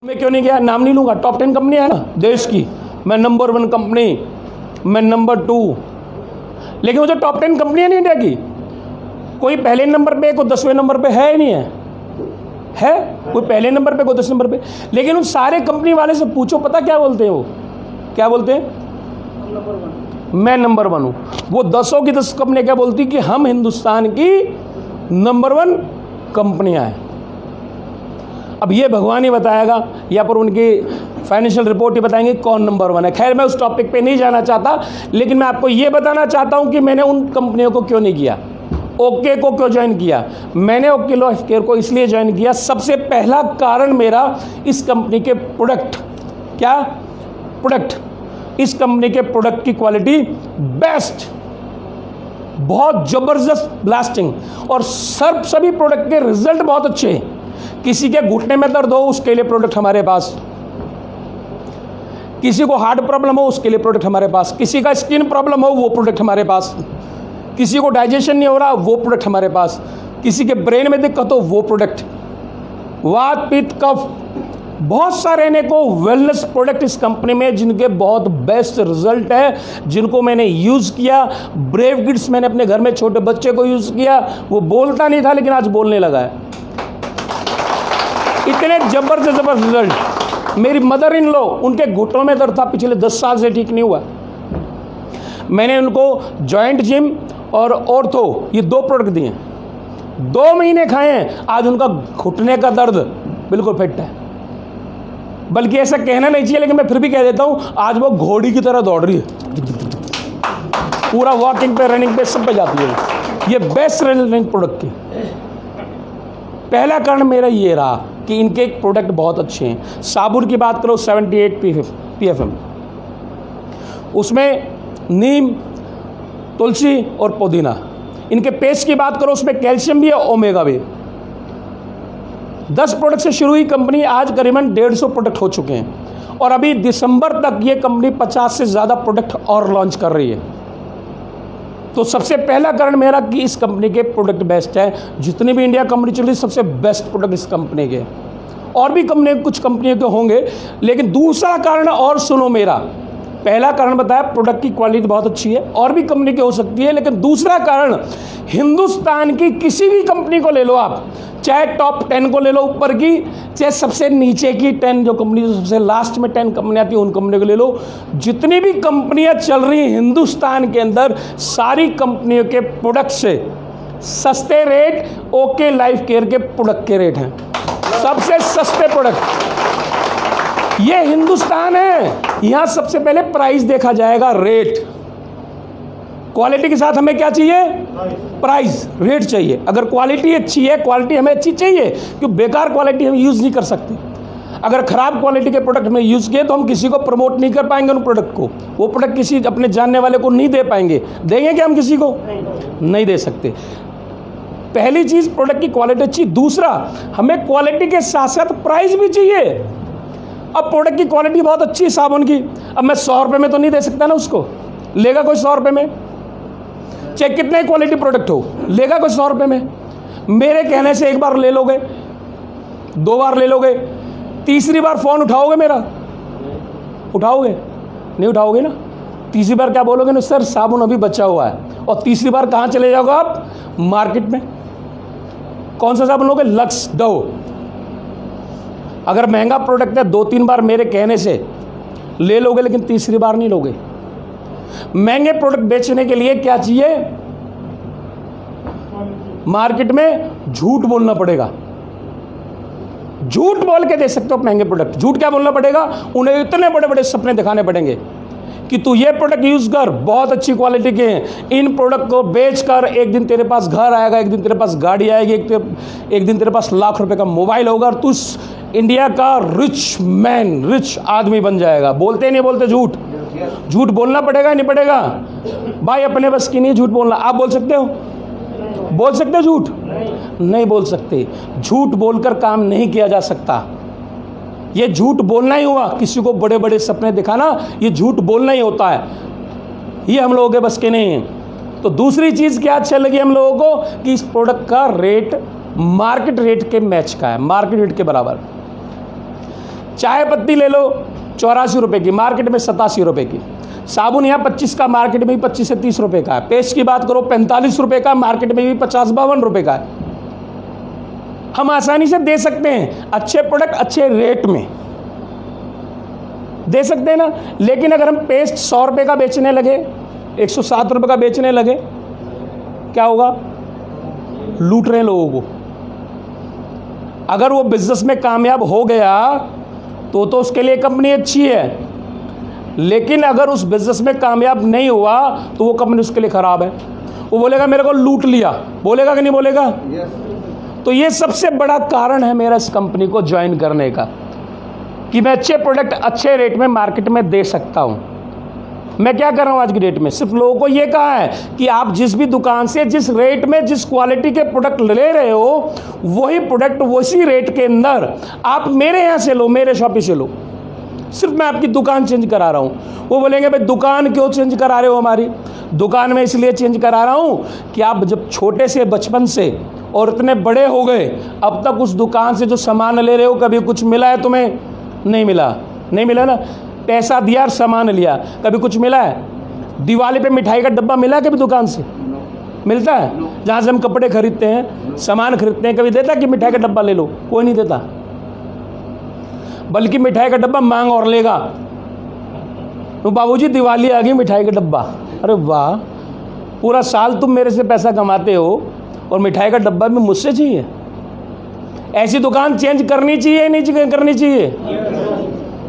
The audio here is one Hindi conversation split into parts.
मैं क्यों नहीं गया, नाम नहीं लूंगा। टॉप 10 कंपनी है ना देश की, मैं नंबर 1 कंपनी, मैं नंबर 2। लेकिन वो जो टॉप 10 कंपनी है ना इंडिया की, कोई पहले नंबर पे कोई 10वें नंबर पे है ही नहीं है कोई पहले नंबर पे कोई 10 नंबर पे। लेकिन उन सारे कंपनी वाले से पूछो, पता क्या बोलते हैं वो, क्या बोलते हैं, मैं नंबर 1 हूँ। वो 10 की 10 कंपनी क्या बोलती कि हम हिंदुस्तान की नंबर 1 कंपनियां हैं। अब ये भगवान ही बताएगा या पर उनकी फाइनेंशियल रिपोर्ट ही बताएंगे कौन नंबर 1 है। खैर मैं उस टॉपिक पे नहीं जाना चाहता, लेकिन मैं आपको ये बताना चाहता हूँ कि मैंने उन कंपनियों को क्यों नहीं किया, ओके को क्यों ज्वाइन किया। मैंने ओके लाइफ केयर को इसलिए ज्वाइन किया, सबसे पहला कारण मेरा इस कंपनी के प्रोडक्ट, क्या प्रोडक्ट, इस कंपनी के प्रोडक्ट की क्वालिटी बेस्ट, बहुत जबरदस्त ब्लास्टिंग, और सभी प्रोडक्ट के रिजल्ट बहुत अच्छे हैं। किसी के घुटने में दर्द हो उसके लिए प्रोडक्ट हमारे पास, किसी को हार्ट प्रॉब्लम हो उसके लिए प्रोडक्ट हमारे पास, किसी का स्किन प्रॉब्लम हो वो प्रोडक्ट हमारे पास, किसी को डाइजेशन नहीं हो रहा वो प्रोडक्ट हमारे पास, किसी के ब्रेन में दिक्कत हो वो प्रोडक्ट, वात पित्त कफ, बहुत सारे ने को वेलनेस प्रोडक्ट इस कंपनी में जिनके बहुत बेस्ट रिजल्ट है, जिनको मैंने यूज़ किया। ब्रेव गिड्स मैंने अपने घर में छोटे बच्चे को यूज़ किया, वो बोलता नहीं था लेकिन आज बोलने लगा है। इतने जबरदस्त रिजल्ट। मेरी मदर इन लॉ, उनके घुटनों में दर्द था पिछले 10 साल से, ठीक नहीं हुआ। मैंने उनको जॉइंट जिम और ऑर्थो ये 2 प्रोडक्ट दिए, 2 महीने खाए हैं, आज उनका घुटने का दर्द बिल्कुल फिट है। बल्कि ऐसा कहना नहीं चाहिए लेकिन मैं फिर भी कह देता हूं, आज वो घोड़ी की तरह दौड़ रही है, पूरा वॉकिंग पे, रनिंग पे, सब पे जाती है। ये बेस्ट रिजल्ट प्रोडक्ट की। पहला कारण मेरा ये रहा कि इनके प्रोडक्ट बहुत अच्छे हैं। साबुन की बात करो 78 PFM, उसमें नीम, तुलसी और पुदीना। इनके पेस्ट की बात करो उसमें कैल्शियम भी है, ओमेगा भी। 10 प्रोडक्ट से शुरू हुई कंपनी, आज करीबन 150 प्रोडक्ट हो चुके हैं, और अभी दिसंबर तक ये कंपनी 50 से ज़्यादा प्रोडक्ट और लॉन्च कर रही है। तो सबसे पहला कारण मेरा कि इस कंपनी के प्रोडक्ट बेस्ट है। जितनी भी इंडिया कंपनी चल रही सबसे बेस्ट प्रोडक्ट इस कंपनी के, और भी कंपनी कुछ कंपनियों के होंगे, लेकिन दूसरा कारण और सुनो मेरा। पहला कारण बताया प्रोडक्ट की क्वालिटी बहुत अच्छी है, और भी कंपनी की हो सकती है, लेकिन दूसरा कारण हिंदुस्तान की किसी भी कंपनी को ले लो आप, चाहे टॉप 10 को ले लो ऊपर की, चाहे सबसे नीचे की 10 जो कंपनी, सबसे लास्ट में 10 कंपनियाँ आती हैं उन कंपनियों को ले लो, जितनी भी कंपनियाँ चल रही हैं हिंदुस्तान के अंदर, सारी कंपनियों के प्रोडक्ट से सस्ते रेट ओके लाइफ केयर के प्रोडक्ट के रेट हैं, सबसे सस्ते प्रोडक्ट। ये हिंदुस्तान है, यहाँ सबसे पहले प्राइस देखा जाएगा, रेट। क्वालिटी के साथ हमें क्या चाहिए, प्राइस, रेट चाहिए। अगर क्वालिटी अच्छी है, क्वालिटी हमें अच्छी चाहिए, क्योंकि बेकार क्वालिटी हम यूज़ नहीं कर सकते। अगर ख़राब क्वालिटी के प्रोडक्ट में यूज़ किए तो हम किसी को प्रमोट नहीं कर पाएंगे उन प्रोडक्ट को, वो प्रोडक्ट किसी अपने जानने वाले को नहीं दे पाएंगे। देंगे क्या हम किसी को, नहीं दे सकते। पहली चीज़ प्रोडक्ट की क्वालिटी अच्छी, दूसरा हमें क्वालिटी के साथ साथ प्राइस भी चाहिए। अब प्रोडक्ट की क्वालिटी बहुत अच्छी है साबुन की, अब मैं 100 रुपये में तो नहीं दे सकता ना, उसको लेगा कोई 100 रुपये में, चाहे कितने क्वालिटी प्रोडक्ट हो, लेगा कोई 100 रुपये में। मेरे कहने से 1 बार ले लोगे, 2 बार ले लोगे, तीसरी बार फ़ोन उठाओगे मेरा, उठाओगे नहीं, उठाओगे ना। तीसरी बार क्या बोलोगे ना, सर साबुन अभी बचा हुआ है। और तीसरी बार कहाँ चले जाओगे आप, मार्केट में। कौन सा साबुन लोगे, लक्स, डव। अगर महंगा प्रोडक्ट है 2-3 बार मेरे कहने से ले लोगे, लेकिन तीसरी बार नहीं लोगे। महंगे प्रोडक्ट बेचने के लिए क्या चाहिए, मार्केट में झूठ बोलना पड़ेगा। झूठ बोल के दे सकते हो महंगे प्रोडक्ट। झूठ क्या बोलना पड़ेगा, उन्हें इतने बड़े बड़े सपने दिखाने पड़ेंगे कि तू ये प्रोडक्ट यूज कर, बहुत अच्छी क्वालिटी के हैं, इन प्रोडक्ट को बेच कर एक दिन तेरे पास घर आएगा, एक दिन तेरे पास गाड़ी आएगी, एक दिन तेरे पास लाख रुपए का मोबाइल होगा, और तू इंडिया का रिच मैन, रिच आदमी बन जाएगा। बोलते नहीं बोलते झूठ, झूठ बोलना पड़ेगा नहीं पड़ेगा भाई, अपने बस की नहीं झूठ बोलना। आप बोल सकते हो, बोल सकते हो झूठ, नहीं बोल सकते। झूठ बोलकर काम नहीं किया जा सकता, ये झूठ बोलना ही हुआ। किसी को बड़े बड़े सपने दिखाना, ये झूठ बोलना ही होता है, ये हम लोगों के बस के नहीं है। तो दूसरी चीज़ क्या अच्छी लगी हम लोगों को कि इस प्रोडक्ट का रेट मार्केट रेट के मैच का है, मार्केट रेट के बराबर। चाय पत्ती ले लो 84 रुपये की, मार्केट में 87 रुपये की। साबुन यहाँ 25 का, मार्केट में भी 25 से 30 रुपये का है। पेस्ट की बात करो 45 रुपये का, मार्केट में भी 50-52 रुपये का है। हम आसानी से दे सकते हैं, अच्छे प्रोडक्ट अच्छे रेट में दे सकते हैं ना। लेकिन अगर हम पेस्ट 100 रुपये का बेचने लगे, 107 रुपये का बेचने लगे, क्या होगा? लूट रहे हैं लोगों को। अगर वो बिजनेस में कामयाब हो गया तो उसके लिए कंपनी अच्छी है, लेकिन अगर उस बिजनेस में कामयाब नहीं हुआ तो वो कंपनी उसके लिए खराब है। वो बोलेगा मेरे को लूट लिया, बोलेगा कि नहीं बोलेगा? तो ये सबसे बड़ा कारण है मेरा इस कंपनी को ज्वाइन करने का, कि मैं अच्छे प्रोडक्ट अच्छे रेट में मार्केट में दे सकता हूँ। मैं क्या कर रहा हूँ आज की डेट में? सिर्फ लोगों को ये कहा है कि आप जिस भी दुकान से जिस रेट में जिस क्वालिटी के प्रोडक्ट ले रहे हो, वही प्रोडक्ट उसी रेट के अंदर आप मेरे यहाँ से लो, मेरे शॉप से लो। सिर्फ मैं आपकी दुकान चेंज करा रहा हूँ। वो बोलेंगे भाई दुकान क्यों चेंज करा रहे हो? हमारी दुकान में इसलिए चेंज करा रहा हूँ कि आप जब छोटे से बचपन से और इतने बड़े हो गए, अब तक उस दुकान से जो सामान ले रहे हो, कभी कुछ मिला है तुम्हें? नहीं मिला, नहीं मिला ना। पैसा दिया और सामान लिया, कभी कुछ मिला है? दिवाली पे मिठाई का डब्बा मिला है कभी दुकान से? मिलता है? जहाँ से हम कपड़े खरीदते हैं, सामान खरीदते हैं, कभी देता कि मिठाई का डब्बा ले लो? कोई नहीं देता, बल्कि मिठाई का डब्बा मांग और लेगा। तो बाबूजी दिवाली आ गई, मिठाई का डब्बा। अरे वाह, पूरा साल तुम मेरे से पैसा कमाते हो और मिठाई का डब्बा भी मुझसे चाहिए? ऐसी दुकान चेंज करनी चाहिए नहीं करनी चाहिए?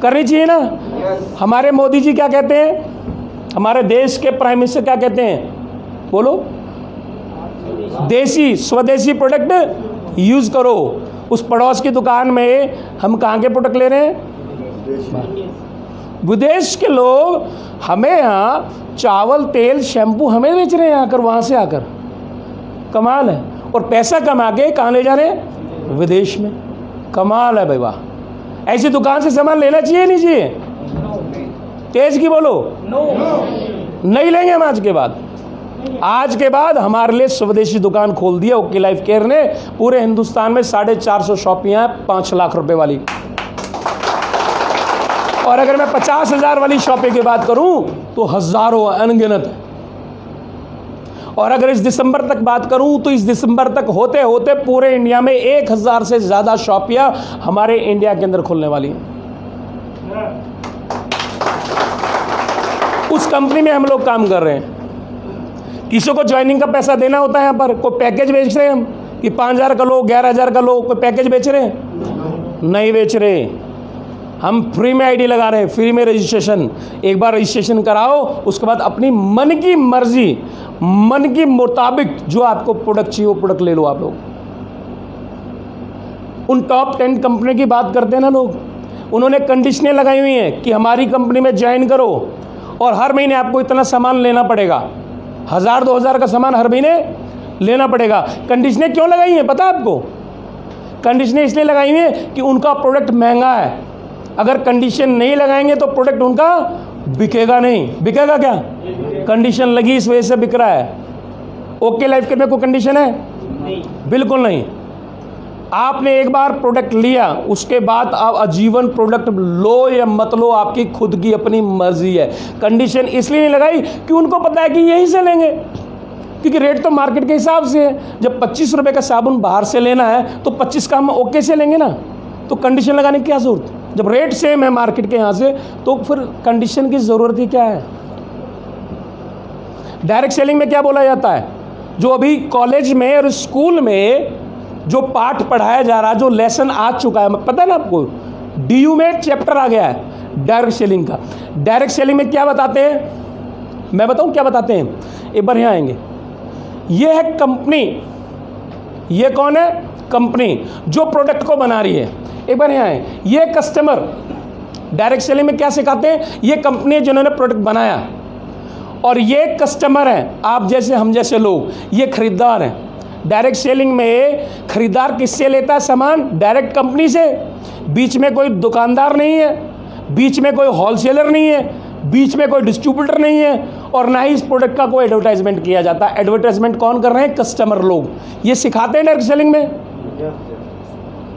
करनी चाहिए ना। हमारे मोदी जी क्या कहते हैं? हमारे देश के प्राइम मिनिस्टर क्या कहते हैं? बोलो। देसी स्वदेशी प्रोडक्ट यूज करो। उस पड़ोस की दुकान में हम कहाँ के प्रोडक्ट ले रहे हैं? विदेश के लोग हमें यहाँ चावल तेल शैम्पू हमें बेच रहे हैं आकर, वहाँ से आकर। कमाल है। और पैसा कमा के कहाँ ले जा रहे हैं? विदेश में। कमाल है भाई, वाह। ऐसी दुकान से सामान लेना चाहिए नहीं चाहिए? तेज की बोलो। नहीं लेंगे हम आज के बाद। आज के बाद हमारे लिए स्वदेशी दुकान खोल दिया ओके लाइफ केयर ने। पूरे हिंदुस्तान में 450 शॉपियाँ 5 लाख रुपए वाली। और अगर मैं 50,000 वाली शॉपिंग की बात करूं तो हजारों, अनगिनत है। और अगर इस दिसंबर तक बात करूं तो इस दिसंबर तक होते होते पूरे इंडिया में 1000 से ज़्यादा शॉपियां हमारे इंडिया के अंदर खुलने वाली हैं। उस कंपनी में हम लोग काम कर रहे हैं। किसी को ज्वाइनिंग का पैसा देना होता है यहाँ पर? कोई पैकेज बेच रहे हैं हम कि 5,000 का लो, 11,000 का लो? कोई पैकेज बेच रहे हैं? नहीं बेच रहे। हम फ्री में आईडी लगा रहे हैं, फ्री में रजिस्ट्रेशन। एक बार रजिस्ट्रेशन कराओ, उसके बाद अपनी मन की मर्जी, मन के मुताबिक जो आपको प्रोडक्ट चाहिए वो प्रोडक्ट ले लो आप लोग। उन टॉप 10 कंपनी की बात करते हैं ना लोग, उन्होंने कंडीशनें लगाई हुई हैं कि हमारी कंपनी में ज्वाइन करो और हर महीने आपको इतना सामान लेना पड़ेगा। 1,000-2,000 का सामान हर महीने लेना पड़ेगा। कंडीशनें क्यों लगाई हैं पता है आपको? कंडीशनें इसलिए लगाई हुई हैं कि उनका प्रोडक्ट महंगा है। अगर कंडीशन नहीं लगाएंगे तो प्रोडक्ट उनका बिकेगा नहीं। बिकेगा क्या? कंडीशन लगी इस वजह से बिक रहा है। ओके लाइफ केयर में कोई कंडीशन है? बिल्कुल नहीं। आपने एक बार प्रोडक्ट लिया, उसके बाद आप आजीवन प्रोडक्ट लो या मत लो, आपकी खुद की अपनी मर्जी है। कंडीशन इसलिए नहीं लगाई कि उनको पता है कि यहीं से लेंगे, क्योंकि रेट तो मार्केट के हिसाब से है। जब 25 रुपये का साबुन बाहर से लेना है तो 25 का हम ओके से लेंगे ना, तो कंडीशन लगाने की क्या ज़रूरत? जब रेट सेम है मार्केट के यहाँ से तो फिर कंडीशन की ज़रूरत ही क्या है? डायरेक्ट सेलिंग में क्या बोला जाता है? जो अभी कॉलेज में और स्कूल में जो पाठ पढ़ाया जा रहा है, जो लेसन आ चुका है, पता है ना आपको, DU में चैप्टर आ गया है डायरेक्ट सेलिंग का। डायरेक्ट सेलिंग में क्या बताते हैं? मैं बताऊं क्या बताते हैं? एक बार यहाँ आएंगे। ये है कंपनी। ये कौन है? कंपनी जो प्रोडक्ट को बना रही है। एक बार यहाँ आए। ये कस्टमर। डायरेक्ट सेलिंग में क्या सिखाते हैं? ये कंपनी जिन्होंने प्रोडक्ट बनाया, और ये कस्टमर हैं, आप जैसे हम जैसे लोग, ये खरीदार हैं। डायरेक्ट सेलिंग में खरीदार किससे लेता है सामान? डायरेक्ट कंपनी से। बीच में कोई दुकानदार नहीं है, बीच में कोई होलसेलर नहीं है, बीच में कोई डिस्ट्रीब्यूटर नहीं है, और ना ही इस प्रोडक्ट का कोई एडवर्टाइजमेंट किया जाता है। एडवर्टाइजमेंट कौन कर रहे हैं? कस्टमर लोग। ये सिखाते हैं डायरेक्ट सेलिंग में।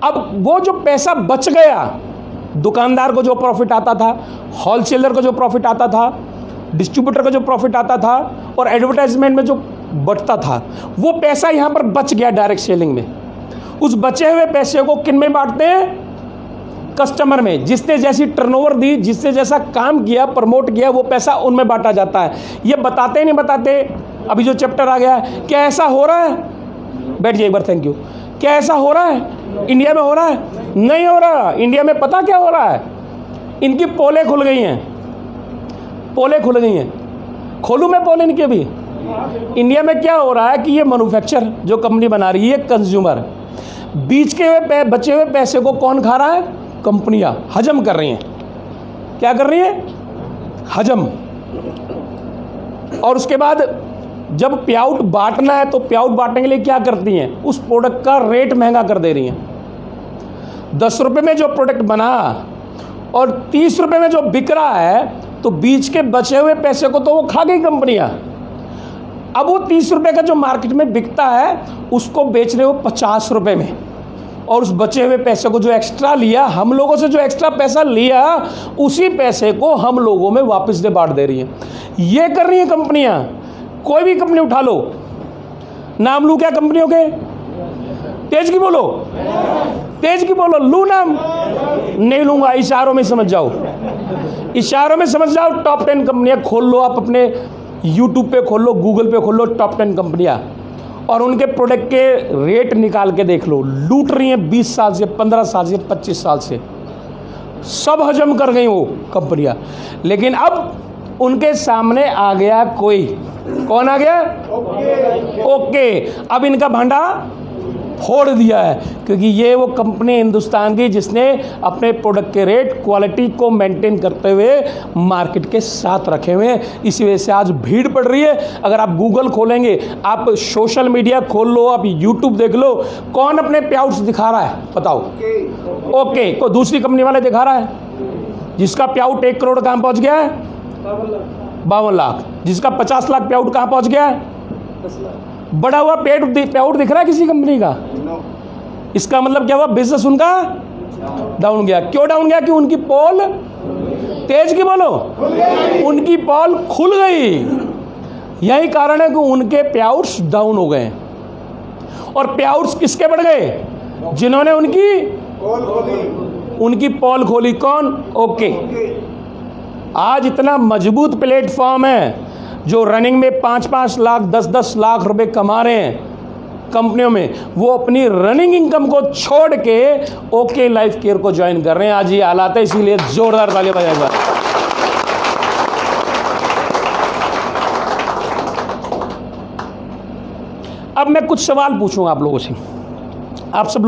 अब वो जो पैसा बच गया, दुकानदार को जो प्रॉफिट आता था, होलसेलर को जो प्रॉफिट आता था, डिस्ट्रीब्यूटर को जो प्रॉफिट आता था और एडवर्टाइजमेंट में जो बचता था, वो पैसा यहाँ पर बच गया डायरेक्ट सेलिंग में। उस बचे हुए पैसे को किन में बांटते हैं? कस्टमर में। जिसने जैसी टर्नओवर दी, जिसने जैसा काम किया, प्रमोट किया, वो पैसा उनमें बांटा जाता है। ये बताते नहीं बताते? अभी जो चैप्टर आ गया है, क्या ऐसा हो रहा है? बैठ जाइए एक बार, थैंक यू। क्या ऐसा हो रहा है इंडिया में? हो रहा है? नहीं हो रहा। इंडिया में पता क्या हो रहा है? इनकी पोलें खुल गई हैं, पोलें खुल गई हैं। खोलूं मैं पोल इनकी? अभी इंडिया में क्या हो रहा है कि ये मैन्युफैक्चर जो कंपनी बना रही है, कंज्यूमर, बीच के हुए बचे हुए पैसे को कौन खा रहा है? कंपनियां हजम कर रही हैं। क्या कर रही हैं? हजम। और उसके बाद जब पे आउट बांटना है तो पे आउट बांटने के लिए क्या करती हैं? उस प्रोडक्ट का रेट महंगा कर दे रही हैं। 10 रुपये में जो प्रोडक्ट बना और 30 रुपये में जो बिक रहा है, तो बीच के बचे हुए पैसे को तो वो खा गई कंपनियां। अब वो 30 रुपये का जो मार्केट में बिकता है, उसको बेच रहे हो 50 रुपये में, और उस बचे हुए पैसे को जो एक्स्ट्रा लिया, हम लोगों से जो एक्स्ट्रा पैसा लिया, उसी पैसे को हम लोगों में वापस से बांट दे रही है। ये कर रही है कंपनियां। कोई भी कंपनी उठा लो, नाम लूँ क्या कंपनियों के? तेज की बोलो, तेज की बोलो। लू नाम? नहीं लूंगा, इशारों में समझ जाओ, इशारों में समझ जाओ। टॉप 10 कंपनियां खोल लो आप, अपने यूट्यूब पे खोल लो, गूगल पे खोल लो, टॉप 10 कंपनियां, और उनके प्रोडक्ट के रेट निकाल के देख लो। लूट रही हैं 20 साल से, 15 साल से, 25 साल से, सब हजम कर गई वो कंपनियां। लेकिन अब उनके सामने आ गया कोई। कौन आ गया? ओके। अब इनका भांडा फोड़ दिया है, क्योंकि ये वो कंपनी हिंदुस्तान की जिसने अपने प्रोडक्ट के रेट, क्वालिटी को मेंटेन करते हुए मार्केट के साथ रखे हुए हैं। इसी वजह से आज भीड़ पड़ रही है। अगर आप गूगल खोलेंगे, आप सोशल मीडिया खोल लो, आप यूट्यूब देख लो, कौन अपने पे आउट्स दिखा रहा है? बताओ। ओके। कोई दूसरी कंपनी वाले दिखा रहा है? जिसका पे आउट 1 करोड़ कहाँ पहुँच गया है? 52 लाख। जिसका 50 लाख पे आउट कहाँ पहुँच गया है? 10 लाख। बड़ा हुआ पे आउट दिख रहा है किसी कंपनी का? इसका मतलब क्या हुआ? बिजनेस उनका डाउन गया। क्यों डाउन गया? कि उनकी पोल, तेज की बोलो, उनकी पोल खुल गई। यही कारण है कि उनके पे आउट्स डाउन हो गए। और पे आउट्स किसके बढ़ गए? जिन्होंने उनकी पोल खोली। कौन? ओके। आज इतना मजबूत प्लेटफॉर्म है, जो रनिंग में 5-5 लाख, 10-10 लाख रुपए कमा रहे हैं कंपनियों में, वो अपनी रनिंग इनकम को छोड़ के ओके लाइफ केयर को ज्वाइन कर रहे हैं। आज ये हालात है, इसीलिए जोरदार ताली बजाएगा। अब मैं कुछ सवाल पूछूंगा आप लोगों से। आप सब